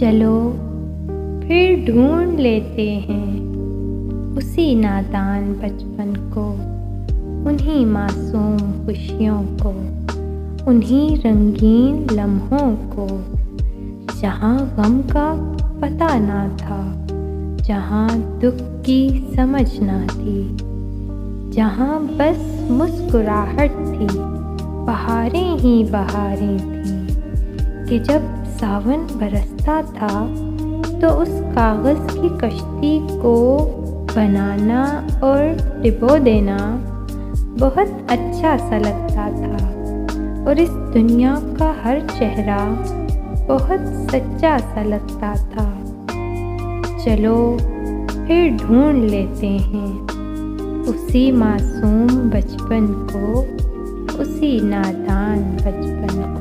चलो फिर ढूंढ लेते हैं उसी नादान बचपन को, उन्हीं मासूम खुशियों को, उन्हीं रंगीन लम्हों को, जहाँ गम का पता ना था, जहाँ दुख की समझ ना थी, जहाँ बस मुस्कुराहट थी, बहारें ही बहारें थी। कि जब सावन बरसता था तो उस कागज़ की कश्ती को बनाना और डिबो देना बहुत अच्छा सा लगता था, और इस दुनिया का हर चेहरा बहुत सच्चा सा लगता था। चलो फिर ढूंढ लेते हैं उसी मासूम बचपन को, उसी नादान बचपन को।